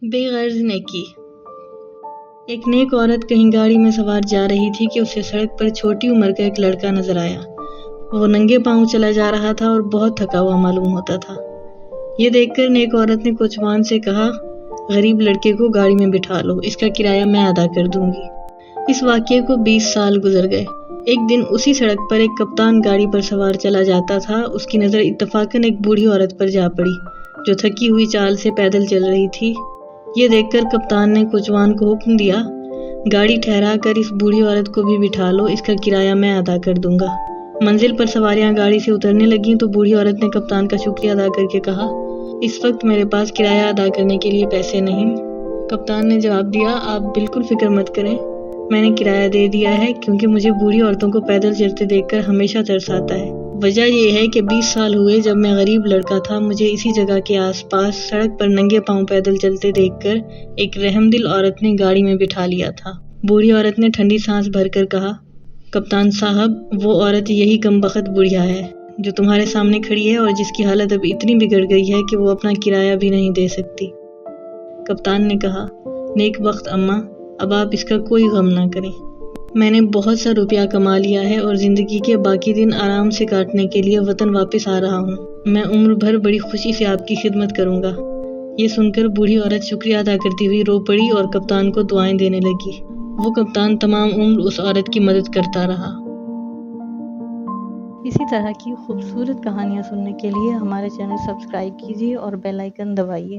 بے غرض نیکی۔ ایک نیک عورت کہیں گاڑی میں سوار جا رہی تھی کہ اسے سڑک پر چھوٹی عمر کا ایک لڑکا نظر آیا۔ وہ ننگے پاؤں چلا جا رہا تھا اور بہت تھکا ہوا معلوم ہوتا تھا۔ یہ دیکھ کر نیک عورت نے کوچوان سے کہا، غریب لڑکے کو گاڑی میں بٹھا لو، اس کا کرایہ میں ادا کر دوں گی۔ اس واقعے کو 20 سال گزر گئے۔ ایک دن اسی سڑک پر ایک کپتان گاڑی پر سوار چلا جاتا تھا۔ اس کی نظر اتفاقاً ایک بوڑھی عورت پر جا پڑی جو تھکی ہوئی چال سے پیدل چل رہی تھی۔ یہ دیکھ کر کپتان نے کوچوان کو حکم دیا، گاڑی ٹھہرا کر اس بوڑھی عورت کو بھی بٹھا لو، اس کا کرایہ میں ادا کر دوں گا۔ منزل پر سواریاں گاڑی سے اترنے لگیں تو بوڑھی عورت نے کپتان کا شکریہ ادا کر کے کہا، اس وقت میرے پاس کرایہ ادا کرنے کے لیے پیسے نہیں۔ کپتان نے جواب دیا، آپ بالکل فکر مت کریں، میں نے کرایہ دے دیا ہے کیونکہ مجھے بوڑھی عورتوں کو پیدل چلتے دیکھ کر ہمیشہ ترس آتا ہے۔ وجہ یہ ہے کہ 20 سال ہوئے جب میں غریب لڑکا تھا، مجھے اسی جگہ کے آس پاس سڑک پر ننگے پاؤں پیدل چلتے دیکھ کر ایک رحم دل عورت نے گاڑی میں بٹھا لیا تھا۔ بوڑھی عورت نے ٹھنڈی سانس بھر کر کہا، کپتان صاحب، وہ عورت یہی کم بخت بڑھیا ہے جو تمہارے سامنے کھڑی ہے اور جس کی حالت اب اتنی بگڑ گئی ہے کہ وہ اپنا کرایہ بھی نہیں دے سکتی۔ کپتان نے کہا، نیک بخت اماں، اب آپ اس کا کوئی غم نہ کریں۔ میں نے بہت سا روپیہ کما لیا ہے اور زندگی کے باقی دن آرام سے کاٹنے کے لیے وطن واپس آ رہا ہوں۔ میں عمر بھر بڑی خوشی سے آپ کی خدمت کروں گا۔ یہ سن کر بوڑھی عورت شکریہ ادا کرتی ہوئی رو پڑی اور کپتان کو دعائیں دینے لگی۔ وہ کپتان تمام عمر اس عورت کی مدد کرتا رہا۔ اسی طرح کی خوبصورت کہانیاں سننے کے لیے ہمارے چینل سبسکرائب کیجیے اور بیل آئیکن دبائیے۔